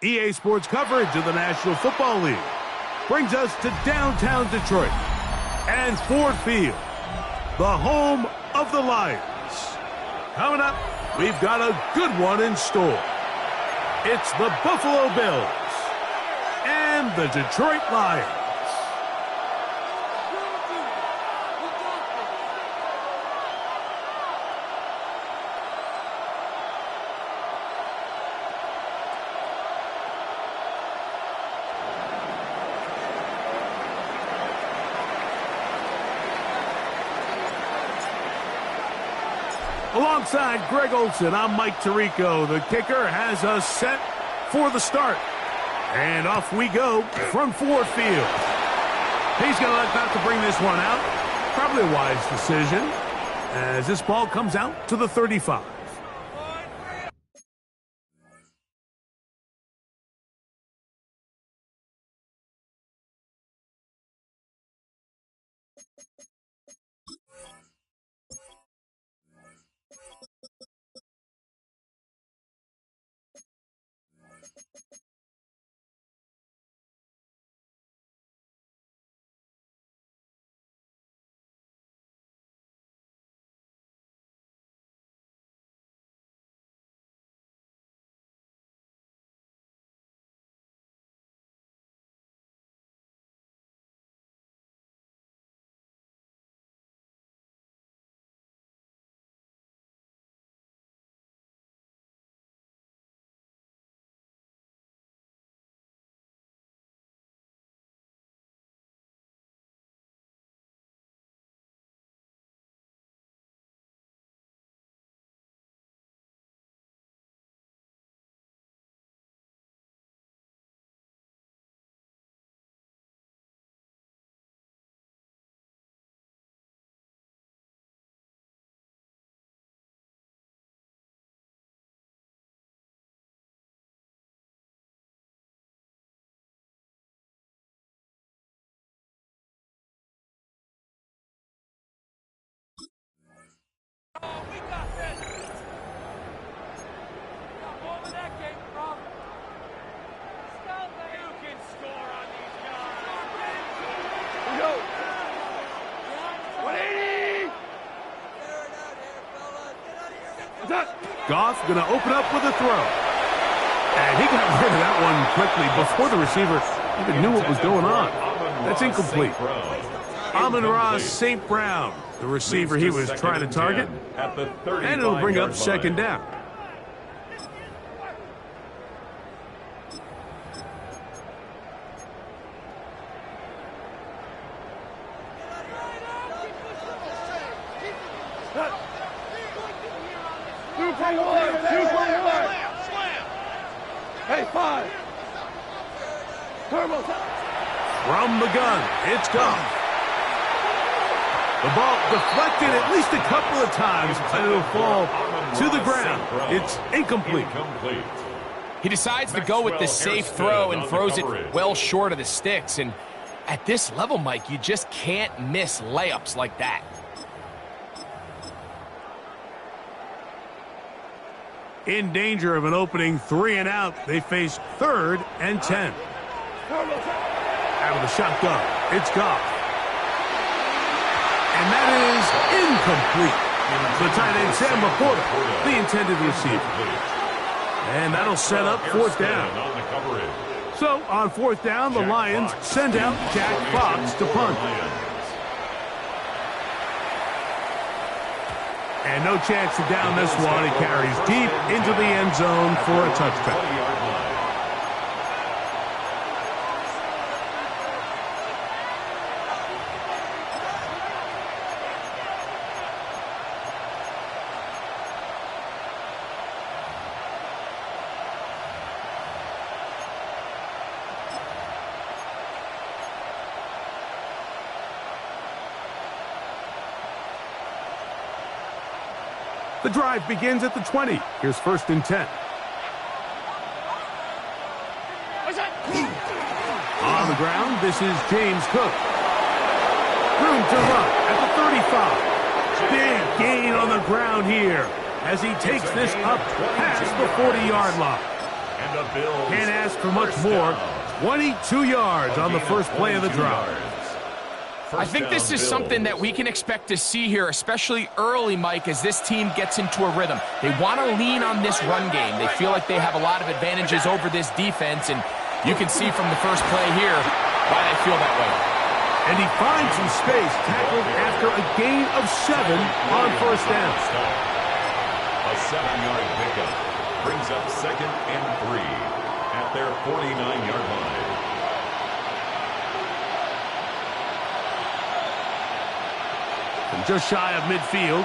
EA Sports coverage of the National Football League brings us to downtown Detroit and Ford Field, the home of the Lions. Coming up, we've got a good one in store. It's the Buffalo Bills and the Detroit Lions. Alongside Greg Olson, I'm Mike Tirico. The kicker has us set for the start. And off we go from Ford Field. He's going to elect not to bring this one out. Probably a wise decision as this ball comes out to the 35. Goff going to open up with a throw. And he got rid of that one quickly before the receiver even knew what was going on. That's incomplete. Amon-Ra St. Brown, the receiver he was trying to target. And it'll bring up second down. From the gun, it's Goff. The ball deflected at least a couple of times, and it'll fall to the ground. It's incomplete. He decides to go with the safe throw and throws it well short of the sticks. And at this level, Mike, you just can't miss layups like that. In danger of an opening 3 and out, they face 3rd and 10. Out of the shotgun, it's Goff. And that is incomplete. The tight end, Sam Laporta, the intended receiver. And that'll set up 4th down. So, on 4th down, the Lions send out Jack Fox to punt. And no chance to down this one. It carries deep into the end zone for a touchdown. The drive begins at the 20. Here's 1st and 10. On the ground, this is James Cook. Room to run at the 35. Big gain on the ground here as he takes this up past the 40-yard line. Can't ask for much more. 22 yards on the first play of the drive. I think this is something that we can expect to see here, especially early, Mike, as this team gets into a rhythm. They want to lean on this run game. They feel like they have a lot of advantages over this defense, and you can see from the first play here why they feel that way. And he finds some space, tackled after a gain of 7 on first down. A 7-yard pickup brings up 2nd and 3 at their 49-yard line. From just shy of midfield,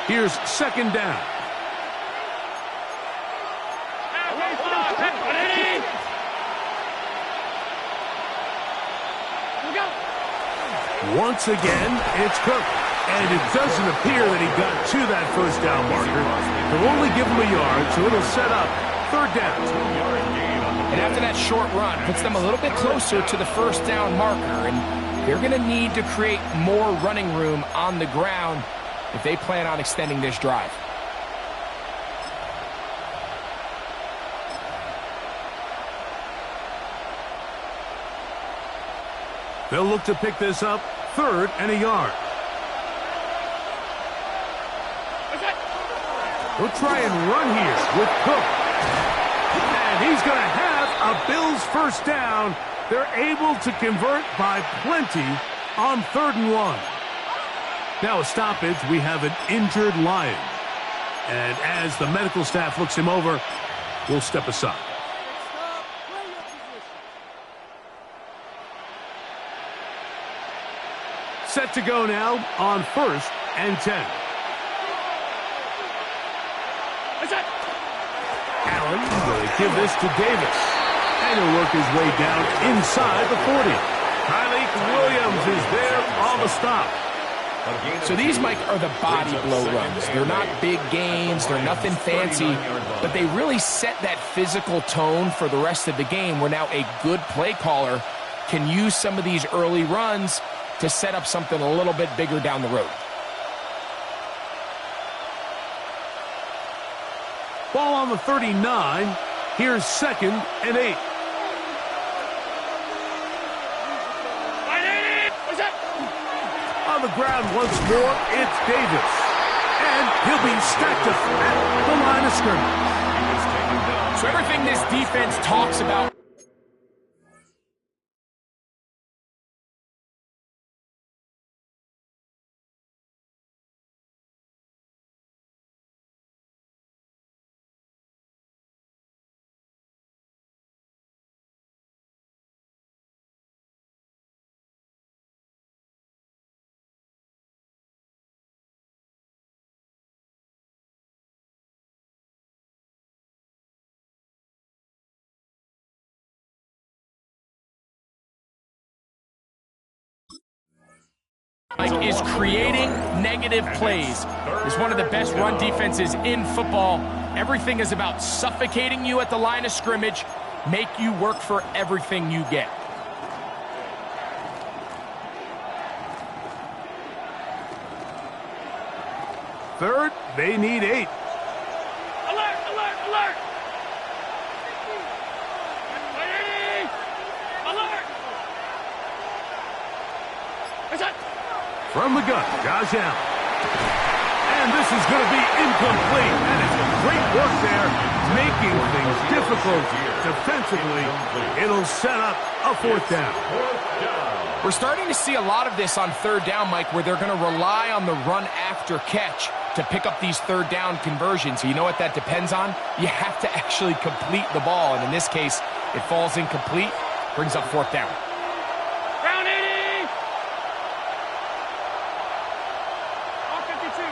here's 2nd down. Once again, it's Cook. And it doesn't appear that he got to that first down marker. They'll only give him a yard, so it'll set up 3rd down. And after that short run, puts them a little bit closer to the first down marker. And they're going to need to create more running room on the ground if they plan on extending this drive. They'll look to pick this up 3rd and a yard. We'll try and run here with Cook. And he's going to have a Bills first down. They're able to convert by plenty on 3rd and 1. Now a stoppage, we have an injured Lion. And as the medical staff looks him over, we'll step aside. Set to go now on 1st and 10. Allen will give this to Davis. And he'll work his way down inside the 40. Tyleek Williams is there on the stop. So these, Mike, are the body blow runs. They're not big gains. They're nothing fancy. But they really set that physical tone for the rest of the game where now a good play caller can use some of these early runs to set up something a little bit bigger down the road. Ball on the 39. Here's 2nd and 8. On the ground once more, it's Davis. And he'll be stacked up at the line of scrimmage. So everything this defense talks about. Mike is creating negative plays. He's one of the best run defenses in football. Everything is about suffocating you at the line of scrimmage, make you work for everything you get. Third, they need 8. Alert, alert, alert! Alert! From the gun, Josh Allen. And this is going to be incomplete. That is great work there, making things difficult defensively. It'll set up a 4th down. We're starting to see a lot of this on 3rd down, Mike, where they're going to rely on the run after catch to pick up these 3rd down conversions. You know what that depends on? You have to actually complete the ball, and in this case, it falls incomplete, brings up 4th down. Round 80! All 52.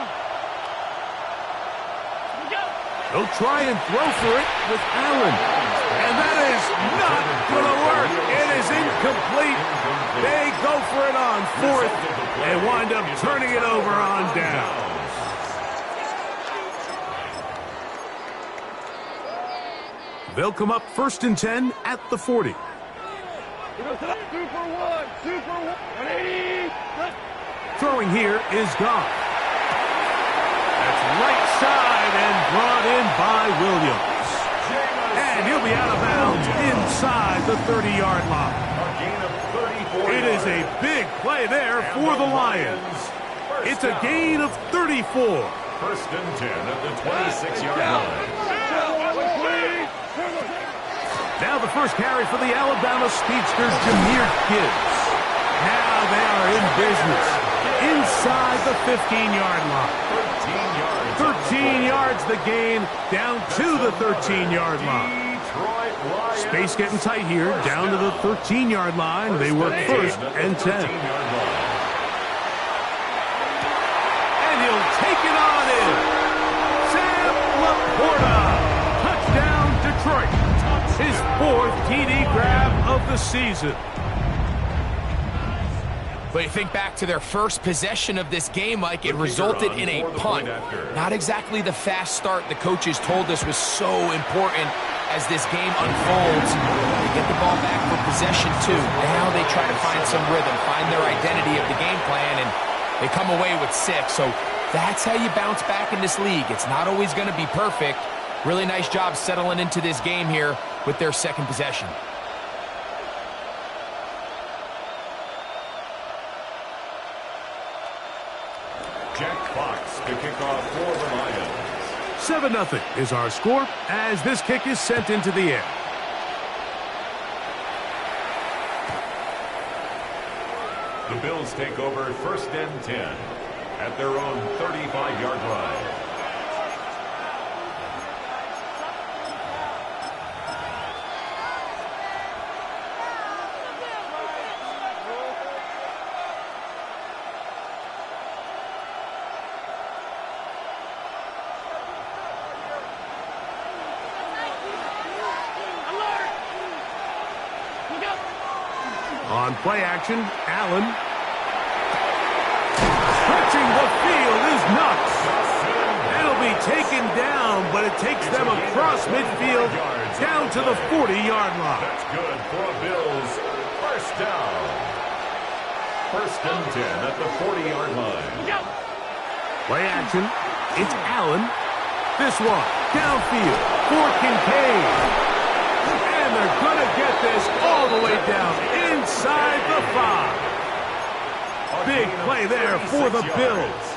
They'll try and throw for it with Allen. And that is not going to work. It is incomplete. They go for it on 4th and wind up turning it over on down. They'll come up 1st and 10 at the 40. 2 for 1, 2 for 180. Throwing here is Goff. That's right side and brought in by Williams. And he'll be out of inside the 30-yard line. A gain of 34 It is a big play there for the Lions. It's a gain of 34. First and 10 at the 26-yard line. Now the first carry for the Alabama speedster, Jahmyr Gibbs. Now they are in business inside the 15-yard line. 13 yards the gain, down to the 13-yard line. Space getting tight here, down to the 13-yard line. They work first and 10. And he'll take it on in. Sam Laporta. Touchdown, Detroit. His 4th TD grab of the season. But you think back to their first possession of this game, Mike, it resulted in a punt. Not exactly the fast start the coaches told us was so important as this game unfolds. They get the ball back for possession 2. Now they try to find some rhythm, find their identity of the game plan, and they come away with 6. So that's how you bounce back in this league. It's not always going to be perfect. Really nice job settling into this game here with their second possession. Jack Fox to kick off for the Lions. 7-0 is our score as this kick is sent into the air. The Bills take over first and 10 at their own 35-yard line. On play action, Allen. Stretching the field is Knox. It'll be taken down, but it takes them across midfield down to the 40-yard line. That's good for a Bills first down. First and 10 at the 40-yard line. Play action, it's Allen. This one, downfield for Kincaid. And they're going to get this all the way down inside the 5. Big play there for the Bills.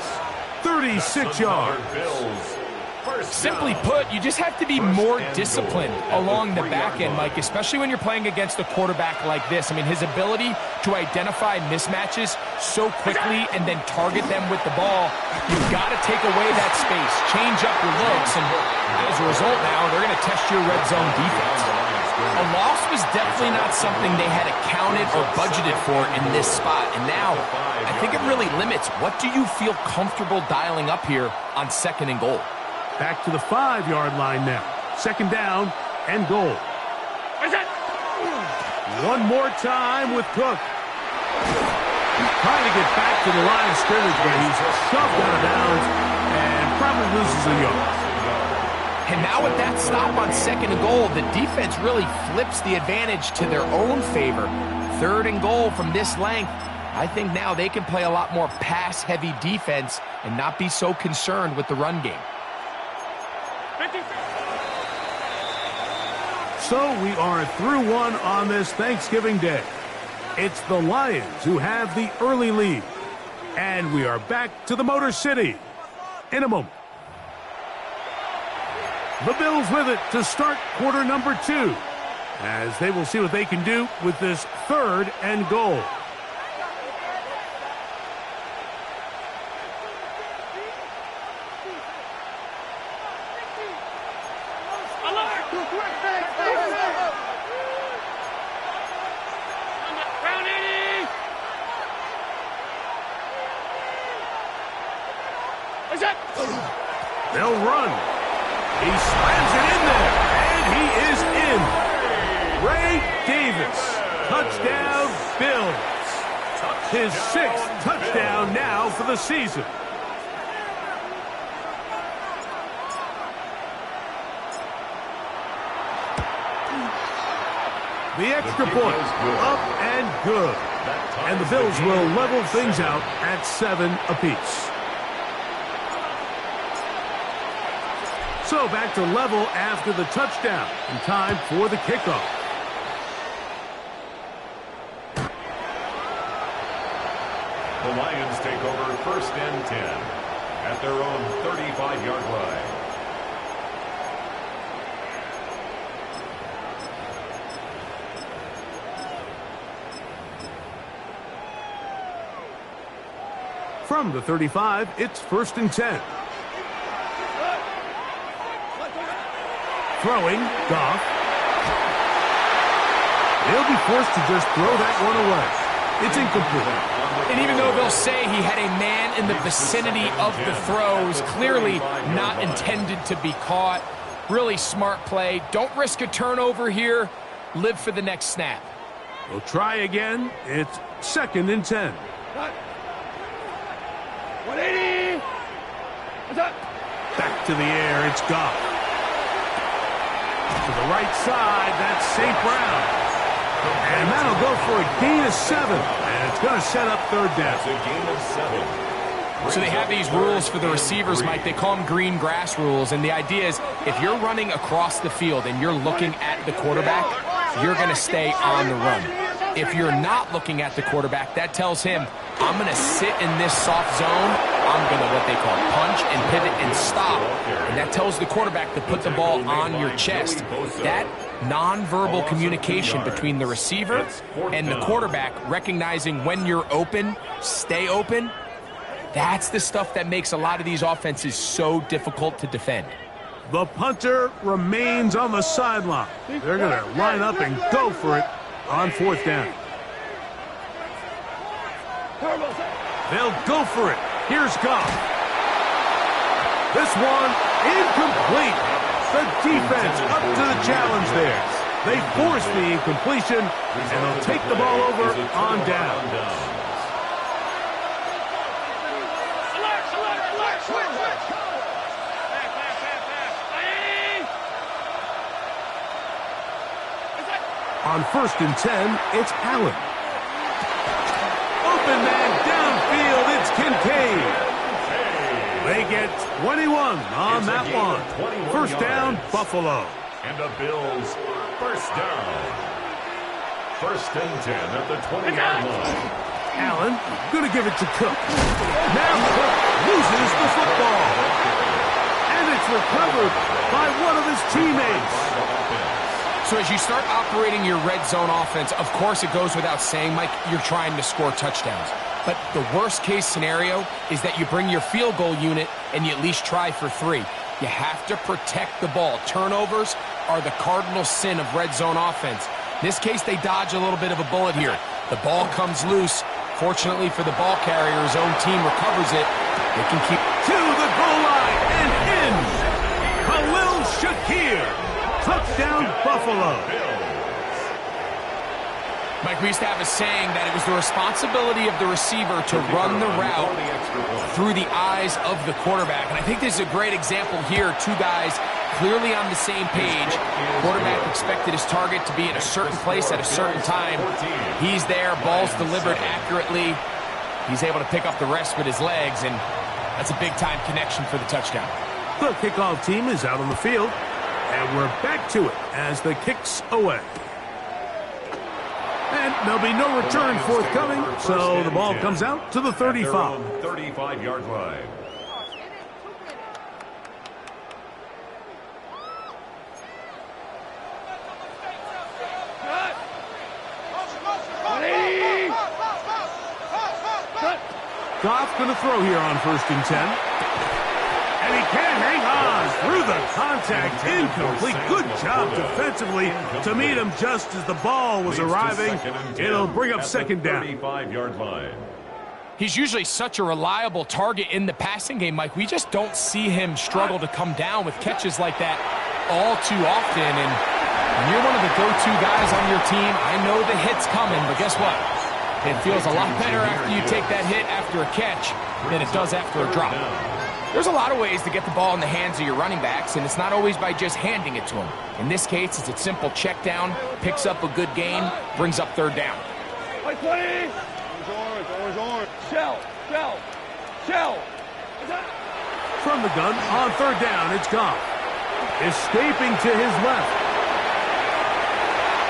36 yards. Simply put, you just have to be more disciplined along the back end, Mike, especially when you're playing against a quarterback like this. I mean, his ability to identify mismatches so quickly and then target them with the ball, you've got to take away that space, change up your looks, and as a result now, they're going to test your red zone defense. A loss was definitely not something they had accounted or budgeted for in this spot, and now I think it really limits what do you feel comfortable dialing up here on second and goal. Back to the 5-yard line now. Second down and goal. One more time with Cook. Trying to get back to the line of scrimmage, but he's shoved out of bounds and probably loses a yard. And now with that stop on second and goal, the defense really flips the advantage to their own favor. Third and goal from this length. I think now they can play a lot more pass-heavy defense and not be so concerned with the run game. So we are through one on this Thanksgiving Day. It's the Lions who have the early lead. And we are back to the Motor City in a moment. The Bills with it to start quarter number 2, as they will see what they can do with this third and goal. They'll run. He slams it in there, and he is in. Ray Davis, touchdown Bills. His 6th touchdown now for the season. The extra point, up and good. And the Bills will level things out at 7 apiece. So back to level after the touchdown, and time for the kickoff. Lions take over 1st and 10 at their own 35-yard line. From the 35, it's 1st and 10. Throwing, Goff. He'll be forced to just throw that one away. It's incomplete. And even though they'll say he had a man in the vicinity of the throw, it was clearly not intended to be caught. Really smart play. Don't risk a turnover here. Live for the next snap. We'll try again. It's 2nd and 10. 180. Back to the air, it's Goff. To the right side, that's St. Brown. And that'll go for a gain of 7. And it's going to set up 3rd down. It's a gain of 7. So they have these rules for the receivers, Mike. They call them green grass rules. And the idea is if you're running across the field and you're looking at the quarterback, you're going to stay on the run. If you're not looking at the quarterback, that tells him, I'm going to sit in this soft zone. I'm going to what they call punch and pivot and stop. And that tells the quarterback to put the ball on your chest. That nonverbal communication between the receiver and the quarterback, recognizing when you're open, stay open, that's the stuff that makes a lot of these offenses so difficult to defend. The punter remains on the sideline. They're going to line up and go for it on 4th down. They'll go for it. Here's Goff. This one incomplete. The defense up to the challenge there. They force the incompletion, and they'll take the ball over on down. Alert, switch. On 1st and 10, it's Allen. Open man downfield, it's Kincaid. They get 21 on that one. 1st down, Buffalo. And the Bills, 1st down. 1st and 10 at the 20-yard line. Allen going to give it to Cook. Now Cook loses the football. And it's recovered by one of his teammates. So as you start operating your red zone offense, of course it goes without saying, Mike, you're trying to score touchdowns. But the worst case scenario is that you bring your field goal unit and you at least try for 3. You have to protect the ball. Turnovers are the cardinal sin of red zone offense. In this case, they dodge a little bit of a bullet here. The ball comes loose. Fortunately for the ball carrier, his own team recovers it. They can keep to the goal line and in. Khalil Shakir. Touchdown, Buffalo. Mike, we used to have a saying that it was the responsibility of the receiver to run the route through the eyes of the quarterback. And I think this is a great example here. 2 guys clearly on the same page. Quarterback expected his target to be in a certain place at a certain time. He's there, ball's delivered accurately. He's able to pick up the rest with his legs, and that's a big-time connection for the touchdown. The kickoff team is out on the field, and we're back to it as the kick's away. And there'll be no return forthcoming, so the ball comes out to the 35. 35-yard line. Goff going to throw here on 1st and 10. And he can hang on through the contact. Incomplete. Good job defensively to meet him just as the ball was arriving. It'll bring up 2nd down. 35-yard line. He's usually such a reliable target in the passing game, Mike. We just don't see him struggle to come down with catches like that all too often. And when you're one of the go-to guys on your team, I know the hit's coming, but guess what? It feels a lot better after you take that hit after a catch than it does after a drop. There's a lot of ways to get the ball in the hands of your running backs, and it's not always by just handing it to them. In this case, it's a simple check down, picks up a good gain, brings up 3rd down. Like 20. Orange. Shell. From the gun on 3rd down, it's Goff. Escaping to his left.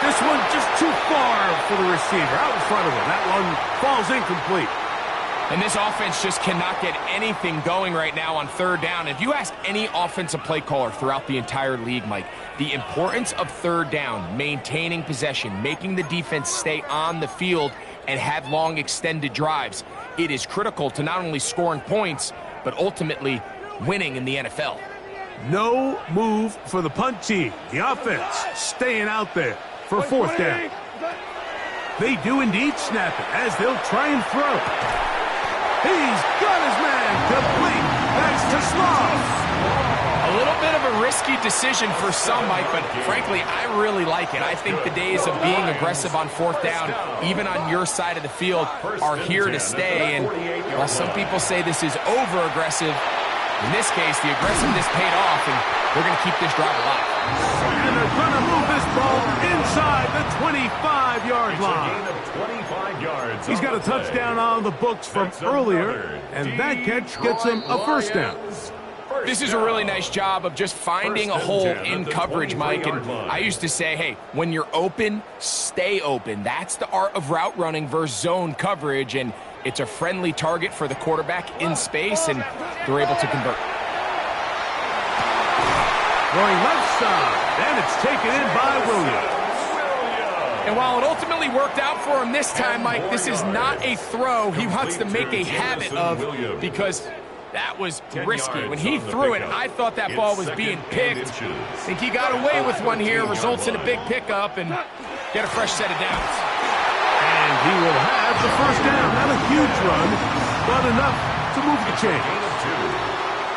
This one just too far for the receiver, out in front of him. That one falls incomplete. And this offense just cannot get anything going right now on third down. If you ask any offensive play caller throughout the entire league, Mike, the importance of third down, maintaining possession, making the defense stay on the field and have long extended drives, it is critical to not only scoring points, but ultimately winning in the NFL. No move for the punt team. The offense staying out there for fourth down. They do indeed snap it as they'll try and throw. He's got his man complete. That's to Sloss. A little bit of a risky decision for some, Mike, but frankly, I really like it. I think the days of being aggressive on fourth down, even on your side of the field, are here to stay. And while some people say this is over-aggressive, in this case, the aggressiveness paid off, and they're going to keep this drive alive. And they're going to move this ball inside the 25-yard line. 25 yards. He's got a touchdown on the books from earlier, and that catch gets him a first down. This is a really nice job of just finding a hole in coverage, Mike. And I used to say, hey, when you're open, stay open. That's the art of route running versus zone coverage, and it's a friendly target for the quarterback in space, and they're able to convert. Going left side, and it's taken in by Williams. And while it ultimately worked out for him this time, Mike, this is not a throw he wants to make a habit of, because that was risky. When he threw it, I thought that ball was being picked. I think he got away with one here, results in a big pickup, and get a fresh set of downs. And he will have the first down. Not a huge run, but enough to move the chain.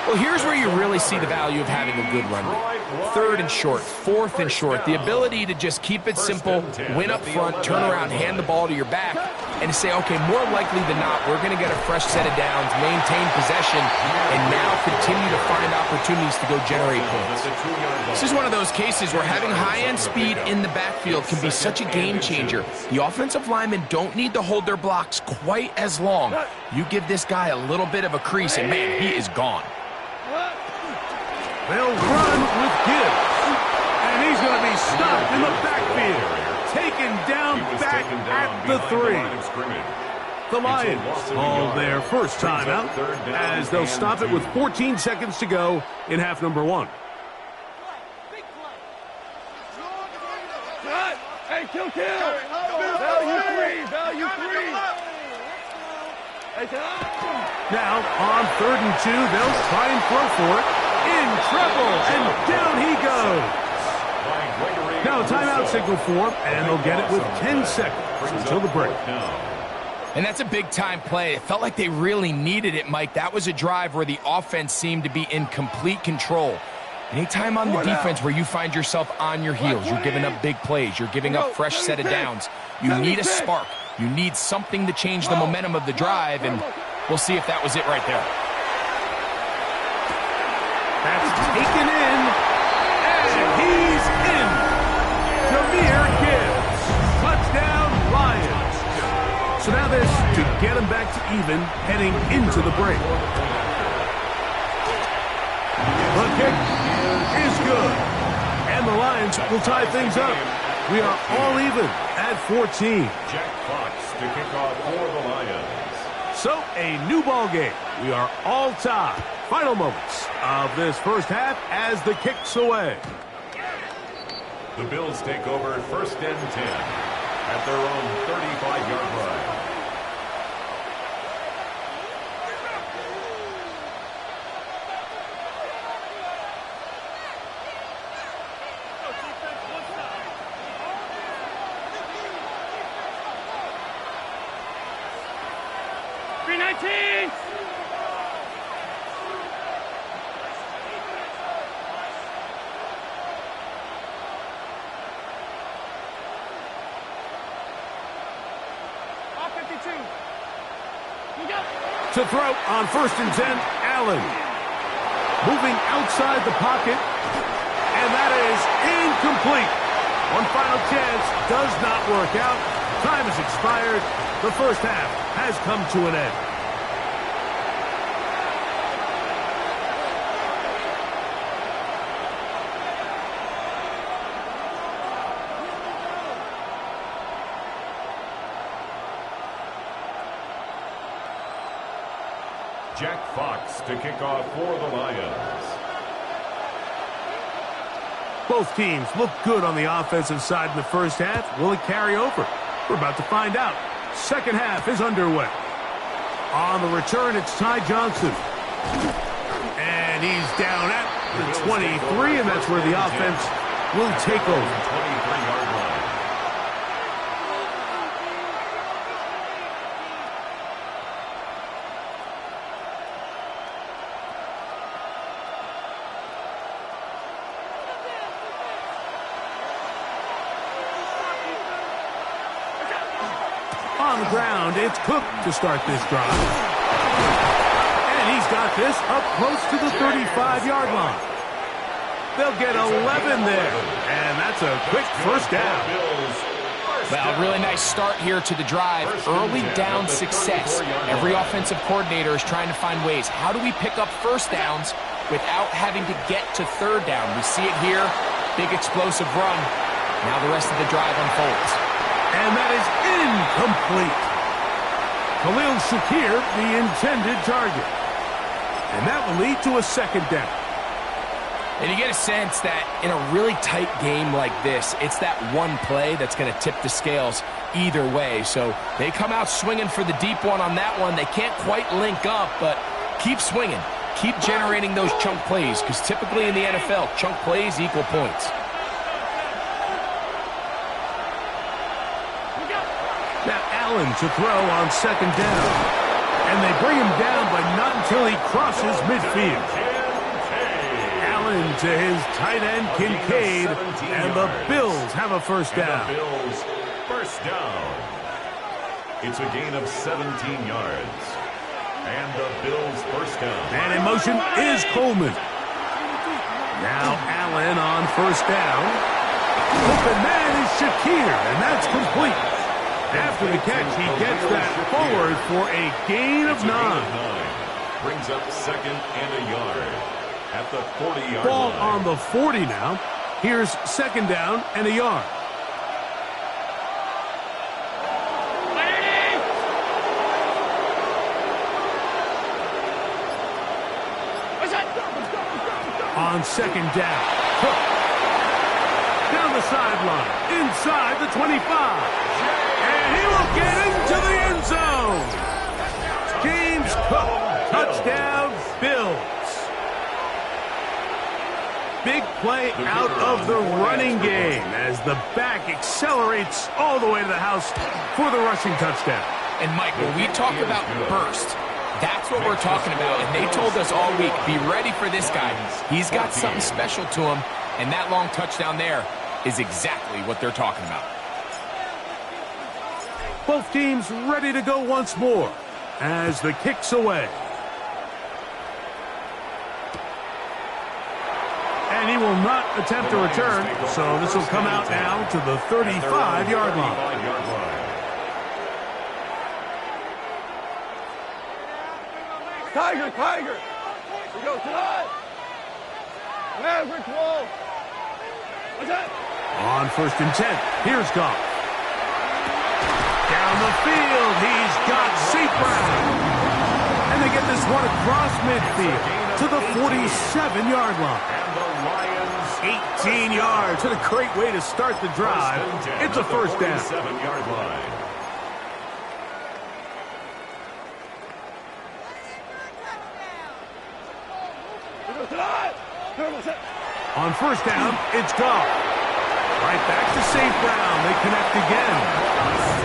Well, here's where you really see the value of having a good run rate. Third and short, fourth and short. The ability to just keep it simple, win up front, turn around, hand the ball to your back, and to say, okay, more likely than not, we're going to get a fresh set of downs, maintain possession, and now continue to find opportunities to go generate points. This is one of those cases where having high-end speed in the backfield can be such a game changer. The offensive linemen don't need to hold their blocks quite as long. You give this guy a little bit of a crease, and man, he is gone. They'll run with Gibbs. And he's going to be stopped in the backfield. Taken down back at the 3. The Lions call their first timeout as they'll stop it with 14 seconds to go in half number 1. Hey, kill. Value 3. Now, on 3rd and 2, they'll try and throw for it. In trouble, and down he goes. Now a timeout signal for him, and they'll get it with 10 seconds until the break. And that's a big-time play. It felt like they really needed it, Mike. That was a drive where the offense seemed to be in complete control. Anytime on the defense where you find yourself on your heels, you're giving up big plays, you're giving up fresh set of downs, you need a spark. You need something to change the momentum of the drive, and we'll see if that was it right there. That's taken in, and he's in. Jahmyr Gibbs, touchdown Lions. So now this to get him back to even heading into the break. The kick is good, and the Lions will tie things up. We are all even at 14. Jack Fox to kick off for the Lions. So, a new ball game. We are all tied. Final moments of this first half as the kick's away. The Bills take over 1st and 10 at their own 35-yard line. To throw on 1st and 10, Allen. Moving outside the pocket, and that is incomplete. One final chance does not work out. Time has expired. The first half has come to an end. Jack Fox to kick off for the Lions. Both teams look good on the offensive side in the first half. Will it carry over? We're about to find out. Second half is underway. On the return, it's Ty Johnson. And he's down at the 23, and that's where the offense will take over. 23-yard line. On the ground, it's Cook to start this drive. And he's got this up close to the 35-yard line. They'll get 11 there. And that's a quick first down. Well, really nice start here to the drive. Early down success. Every offensive coordinator is trying to find ways. How do we pick up first downs without having to get to third down? We see it here. Big explosive run. Now the rest of the drive unfolds. And that is incomplete. Khalil Shakir, the intended target. And that will lead to a second down. And you get a sense that in a really tight game like this, it's that one play that's going to tip the scales either way. So they come out swinging for the deep one on that one. They can't quite link up, but keep swinging. Keep generating those chunk plays, because typically in the NFL, chunk plays equal points. Now Allen to throw on second down. And they bring him down, but not until he crosses midfield. Allen to his tight end, Kincaid. And the Bills have a first down. And the Bills first down. It's a gain of 17 yards. And the Bills first down. And in motion is Coleman. Now Allen on first down. Open man is Shakir, and that's complete. After the catch, he gets that forward for a gain of 9. Brings up second and a yard at the 40-yard Ball line. on the 40 now. Here's second down and a yard. On second down, Cook. Down the sideline, inside the 25. And he will get into the end zone. James Cook, touchdown, Bills. Big play out of the running game as the back accelerates all the way to the house for the rushing touchdown. And Mike, when we talk about burst, that's what we're talking about. And they told us all week, be ready for this guy. He's got something special to him. And that long touchdown there is exactly what they're talking about. Both teams ready to go once more as the kick's away. And he will not attempt to return, so this will come out now to the 35-yard line. Tiger, Tiger. We go tonight. Maverick Wolf. What's that? On first and 10, here's Goff. Down the field, he's got St. Brown. And they get this one across midfield to the 47-yard line. And the Lions 18 yards. What a great way to start the drive. It's a first down. 47-yard line. On first down, it's Goff. Right back to St. Brown. They connect again.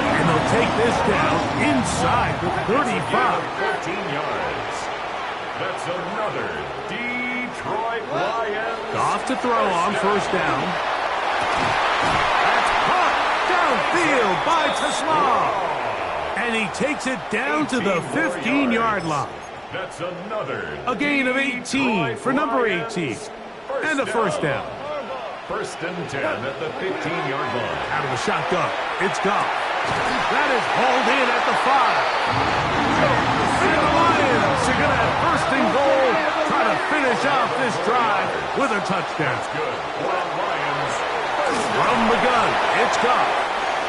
And they'll take this down inside the 35. 14 yards. That's another Detroit Lions. Goff to throw on first down. That's caught downfield by Tesla. And he takes it down to the 15-yard line. That's another. A gain of 18 for number 18. And a first down. First and 10 at the 15-yard line. Out of the shotgun, it's Goff. That is hauled in at the 5. And the Lions are going to have first and goal, try to finish off this drive with a touchdown. That's good. Well, Lions. From the gun, it's Goff.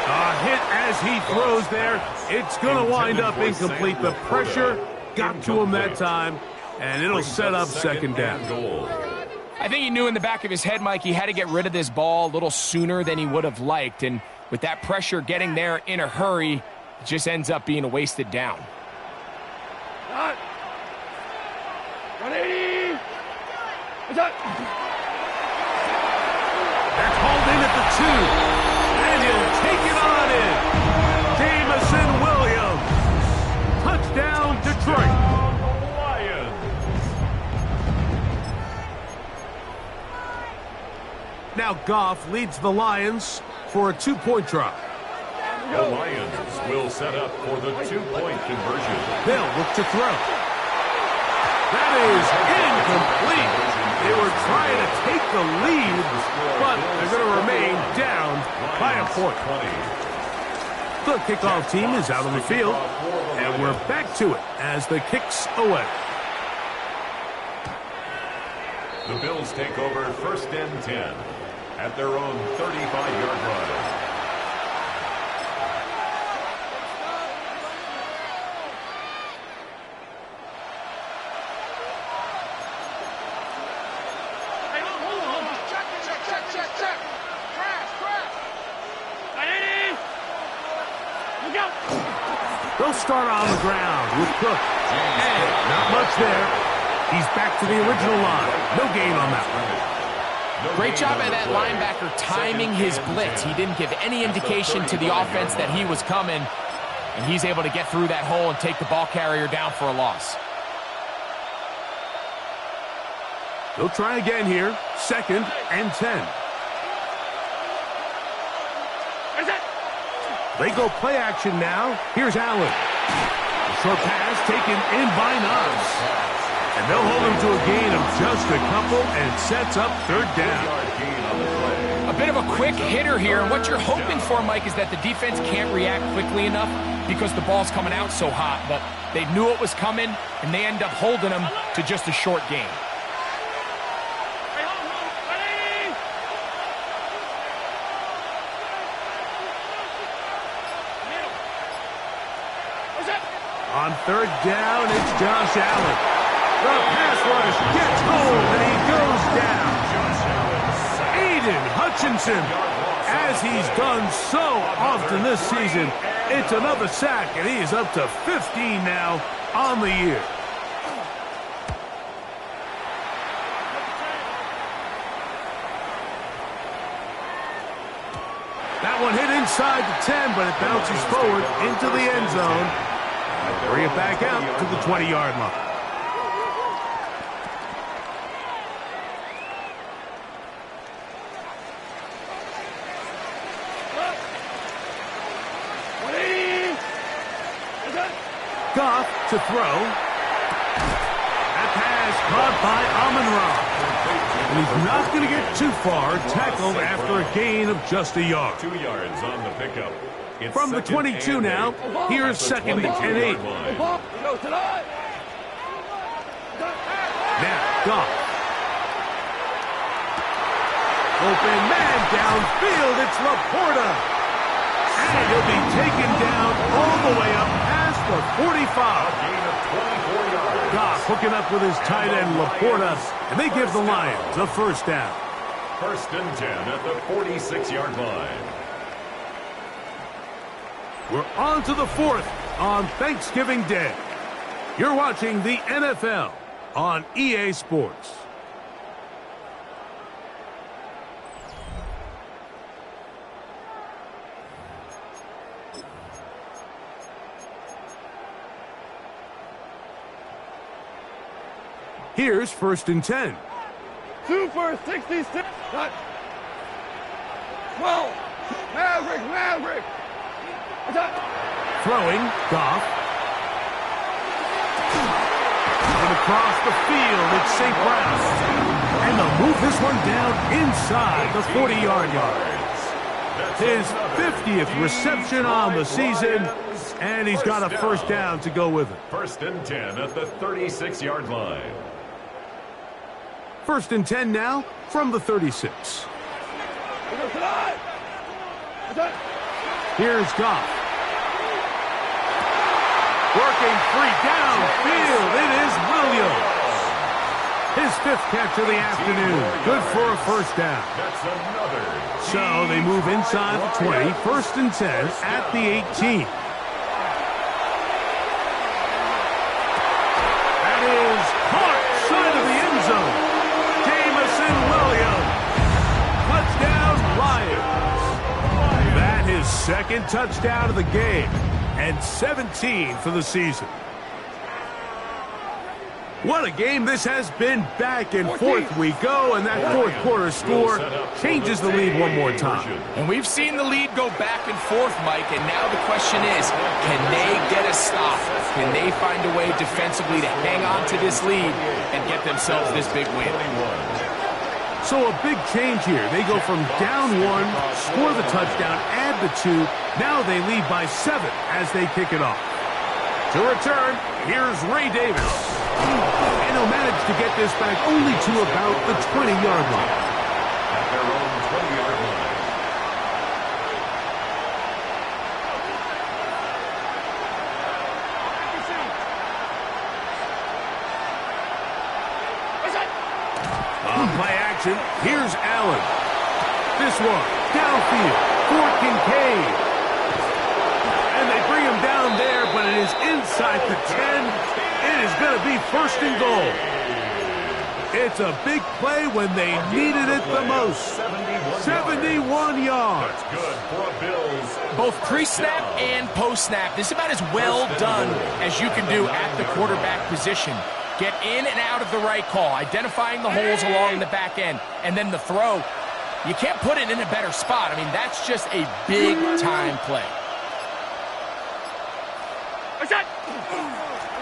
A hit as he throws there. It's going to wind up incomplete. The pressure got to him that time, and it'll set up second down. I think he knew in the back of his head, Mike, he had to get rid of this ball a little sooner than he would have liked. And with that pressure getting there in a hurry, it just ends up being a wasted down. 180. They're called in at the 2, and he'll take it on in. Jamison Williams. Touchdown, Detroit. Now Goff leads the Lions for a 2-point try. The Lions will set up for the 2-point conversion. They'll look to throw. That is incomplete. They were trying to take the lead, but they're going to remain down by a point. The kickoff team is out on the field, and we're back to it as the kick's away. The Bills take over 1st and 10 at their own 35-yard line. They'll start on the ground with Cook. And not much there. He's back to the original line. No gain on that one. Great job by that linebacker timing his blitz. He didn't give any indication to the offense that he was coming, and he's able to get through that hole and take the ball carrier down for a loss. They'll try again here. 2nd and 10. They go play action now. Here's Allen. A short pass taken in by Knox. And they'll hold him to a gain of just a couple and sets up 3rd down. A bit of a quick hitter here, and what you're hoping for, Mike, is that the defense can't react quickly enough because the ball's coming out so hot. But they knew it was coming, and they end up holding him to just a short gain. On 3rd down, it's Josh Allen. The pass rush gets hold, and he goes down. Aiden Hutchinson, as he's done so often this season, it's another sack, and he is up to 15 now on the year. That one hit inside the 10, but it bounces forward into the end zone. Bring it back out to the 20-yard line. Goff to throw. That pass caught by Amon-Ra. And he's not going to get too far, tackled after a gain of just a yard. 2 yards on the pickup. It's from the 22 now, here's 2nd and 8. Now, Goff. Open man downfield, it's Laporta. And he'll be taken down all the way up past the 45. Gain of 24 yards. Goff hooking up with his tight end Laporta, and they give the Lions a 1st down. 1st and 10 at the 46-yard line. We're on to the 4th on Thanksgiving Day. You're watching the NFL on EA Sports. Here's 1st and 10. 2 for 66. 12. Maverick. Throwing, Goff. And across the field, it's St. Brown. And they'll move this one down inside the 40-yard line. His 50th reception on the season, and he's got a 1st down to go with it. 1st and 10 at the 36-yard line. 1st and 10 now from the 36. Here's Goff. Working free downfield. It is Williams. His 5th catch of the afternoon. Good for a first down. That's another. So they move inside the 20. 1st and 10 at the 18. That is caught side of the end zone. Jamison Williams. Touchdown, Lions. That is 2nd touchdown of the game. And 17 for the season. What a game this has been. Back and forth we go, and that 4th quarter score changes the lead one more time. And we've seen the lead go back and forth, Mike, and now the question is, can they get a stop? Can they find a way defensively to hang on to this lead and get themselves this big win? So a big change here. They go from down 1, score the touchdown, add the 2. Now they lead by 7 as they kick it off. To return, here's Ray Davis. And he'll manage to get this back only to about the 20-yard line. At their own 20-yard line. On play action, here's Allen. This one, downfield, for Kincaid. And they bring him down there, but it is inside the 10. It is going to be 1st and goal. It's a big play when they needed it the most. 71 yards. That's good for a Bills. Both pre-snap and post-snap, this is about as well done as you can do at the quarterback position. Get in and out of the right call, identifying the holes along the back end, and then the throw. You can't put it in a better spot. I mean, that's just a big-time play.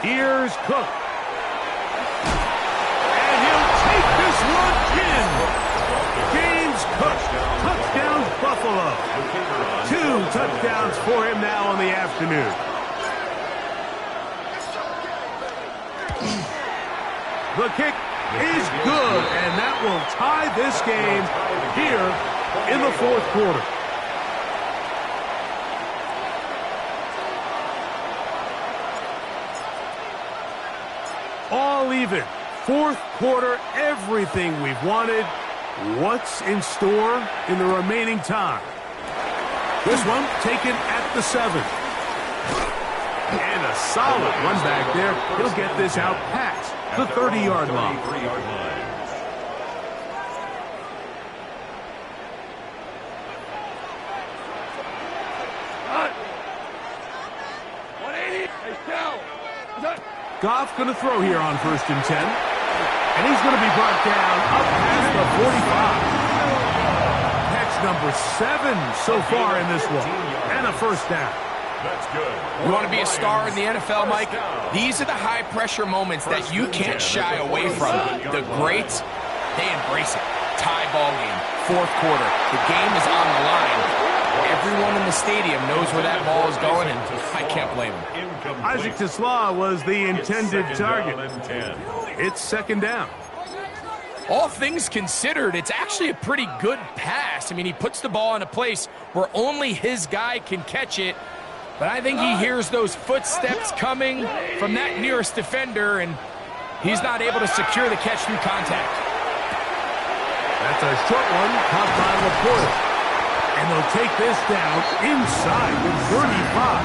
Here's Cook. And he'll take this one in. James Cook, touchdown Buffalo. 2 touchdowns for him now on the afternoon. The kick is good, and that will tie this game here in the 4th quarter. All even. 4th quarter, everything we've wanted. What's in store in the remaining time? This one taken at the 7. And a solid run back there. He'll get this out past the 30-yard line. Goff going to throw here on 1st and 10. And he's going to be brought down up past the 45. Catch number 7 so far in this one. And a 1st down. That's good. You want to be a star in the NFL, Mike? These are the high-pressure moments that you can't shy away from. The greats, they embrace it. Tie ball game, 4th quarter. The game is on the line. Everyone in the stadium knows where that ball is going, and I can't blame him. Isaac Tesla was the intended target. It's 2nd down. All things considered, it's actually a pretty good pass. I mean, he puts the ball in a place where only his guy can catch it. But I think he hears those footsteps coming from that nearest defender, and he's not able to secure the catch through contact. That's a short one, caught by Laporta. And they'll take this down inside the 35.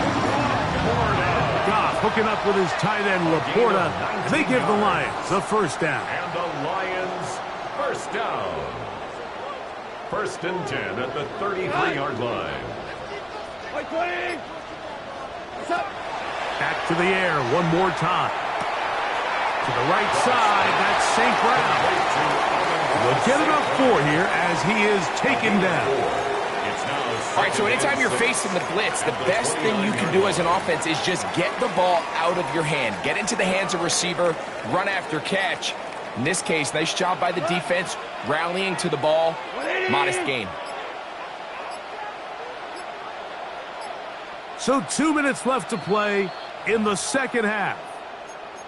Goff hooking up with his tight end, Laporta. And they give the Lions a 1st down. And the Lions, 1st down. 1st and 10 at the 33-yard line. Back to the air one more time. To the right side, that's St. Brown. We'll get enough 4 here as he is taken down. All right, so anytime you're facing the blitz, the best thing you can do as an offense is just get the ball out of your hand. Get into the hands of receiver, run after catch. In this case, nice job by the defense, rallying to the ball. Modest gain. So 2 minutes left to play in the 2nd half.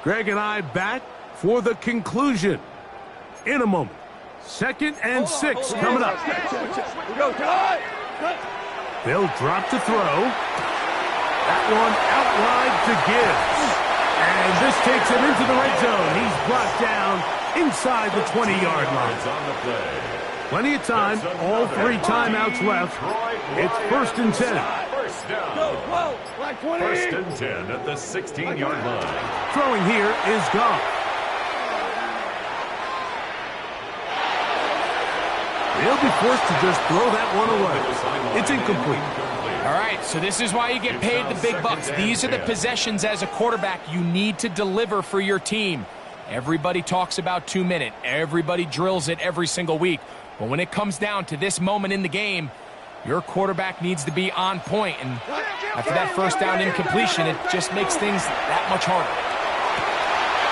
Greg and I back for the conclusion in a moment. 2nd and 6 coming up. They'll drop to throw. That one out wide to Gibbs. And this takes him into the red zone. He's brought down inside the 20-yard line. Plenty of time, all 3 timeouts left. It's 1st and 10. First down. First and 10 at the 16-yard line. Throwing here is Goff. He'll be forced to just throw that one away. It's incomplete. All right, so this is why you get paid the big bucks. These are the possessions as a quarterback you need to deliver for your team. Everybody talks about 2-minute. Everybody drills it every single week. But when it comes down to this moment in the game, your quarterback needs to be on point. And after that first down incompletion, it just makes things that much harder.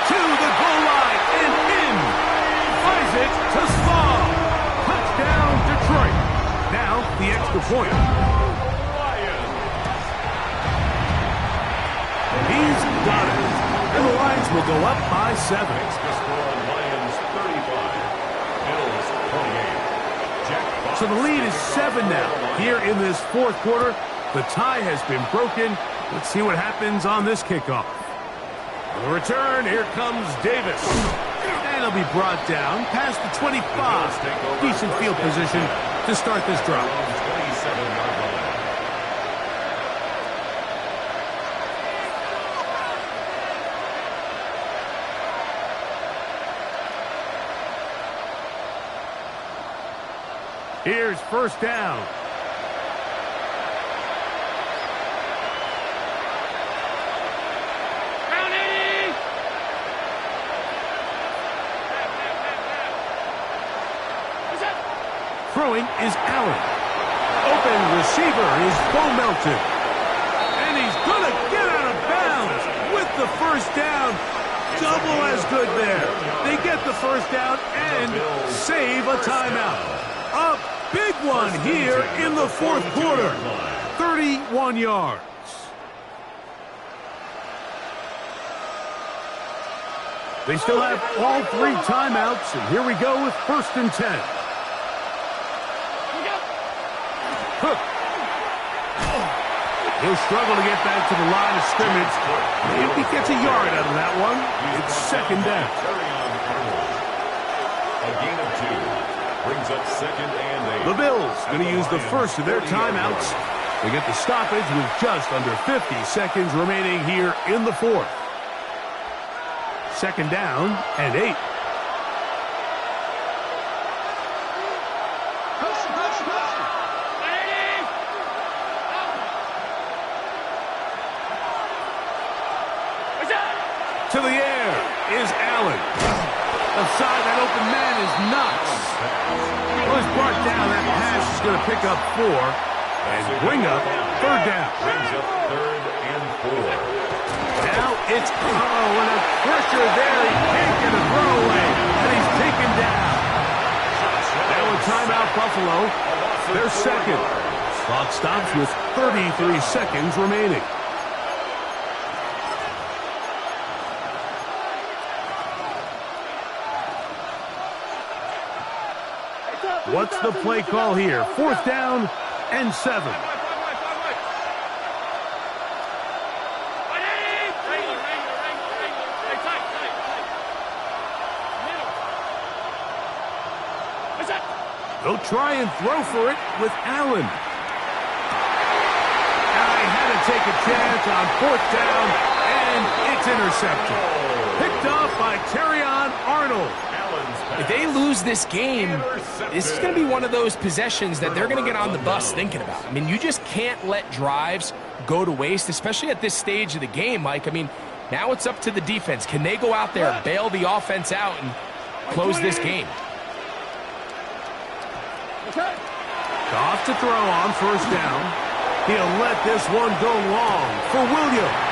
To the goal line and in. Isaac to Slaw. Touchdown, Detroit. Now the extra point. He's got it. And the Lions will go up by 7. Lions 35. Bills 28. So the lead is 7 now. Here in this 4th quarter, the tie has been broken. Let's see what happens on this kickoff. On the return, here comes Davis. And he'll be brought down past the 25. Decent field position to start this drive. 27-yard line. Here's 1st down. Throwing is Allen. Open receiver is Bo Melton. And he's going to get out of bounds with the 1st down. Double as good there. They get the 1st down and save a timeout. A big one here in the 4th quarter. 31 yards. They still have all 3 timeouts, and here we go with 1st and 10. Cook. He'll struggle to get back to the line of scrimmage. If he gets a yard out of that one, it's 2nd down. A gain of 2 brings up 2nd and 8. The Bills going to use the first of their timeouts. They get the stoppage with just under 50 seconds remaining here in the 4th. 2nd down and 8. To the air is Allen. Aside that open man is Knox. Well, he's brought down. That pass is going to pick up 4 and bring up 3rd down. Brings up 3rd and 4. Now it's and a pressure there. He can't get a throwaway, and he's taken down. Now a timeout, Buffalo. They're 2nd. Clock stops with 33 seconds remaining. What's the play call here? 4th down and 7. They'll try and throw for it with Allen. And I had to take a chance on 4th down, and it's intercepted. Picked off by Terrion Arnold. If they lose this game, this is going to be one of those possessions that they're going to get on the bus thinking about. I mean, you just can't let drives go to waste, especially at this stage of the game, Mike. I mean, now it's up to the defense. Can they go out there, bail the offense out, and close this game? Off to throw on 1st down. He'll let this one go long for Williams.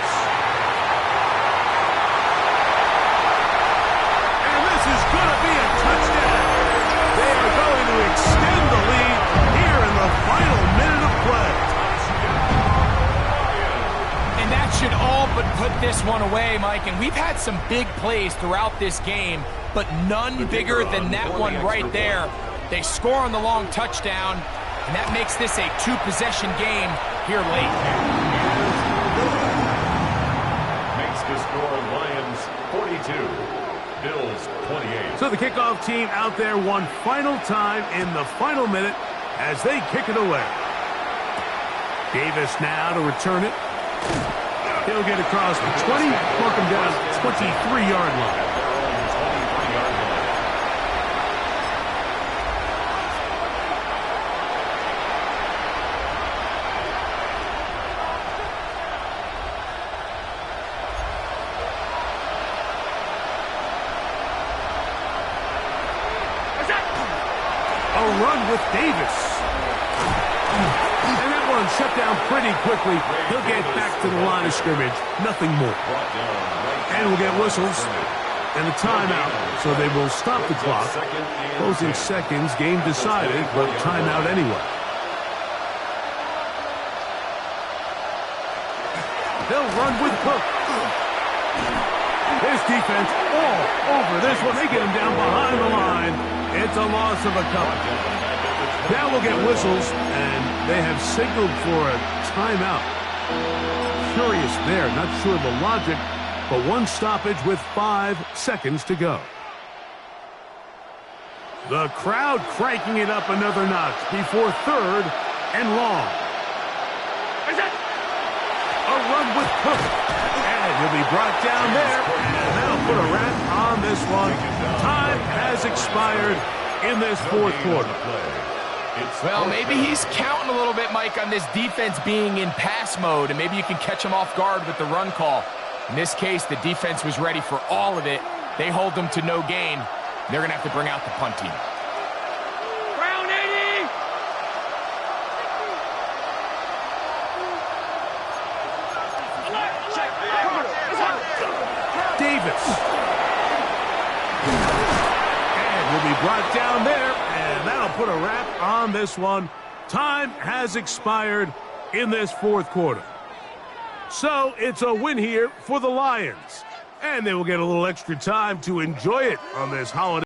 Is going to be a touchdown. They are going to extend the lead here in the final minute of play. And that should all but put this one away, Mike. And we've had some big plays throughout this game, but none bigger than that one right there. They score on the long touchdown, and that makes this a 2-possession game here late. The Bills 28. So the kickoff team out there one final time in the final minute as they kick it away. Davis now to return it. He'll get across the 20, mark him down 23-yard line. A run with Davis. And that one shut down pretty quickly. He'll get back to the line of scrimmage. Nothing more. And we'll get whistles and a timeout. So they will stop the clock. Closing seconds, game decided, but timeout anyway. They'll run with Cook. This defense all over this one. They get him down behind the line. It's a loss of a couple. Now we'll get whistles, and they have signaled for a timeout. Curious there, not sure the logic, but one stoppage with 5 seconds to go. The crowd cranking it up another notch before 3rd and long. A run with Cook. And he'll be brought down there, and that'll put a wrap on this one. Time has expired in this 4th quarter. Well, maybe he's counting a little bit, Mike, on this defense being in pass mode, and maybe you can catch him off guard with the run call. In this case, the defense was ready for all of it. They hold them to no gain. They're going to have to bring out the punt team. Round 80! Davis. And will be brought down there, and that'll put a wrap on this one. Time has expired in this 4th quarter. So it's a win here for the Lions, and they will get a little extra time to enjoy it on this holiday.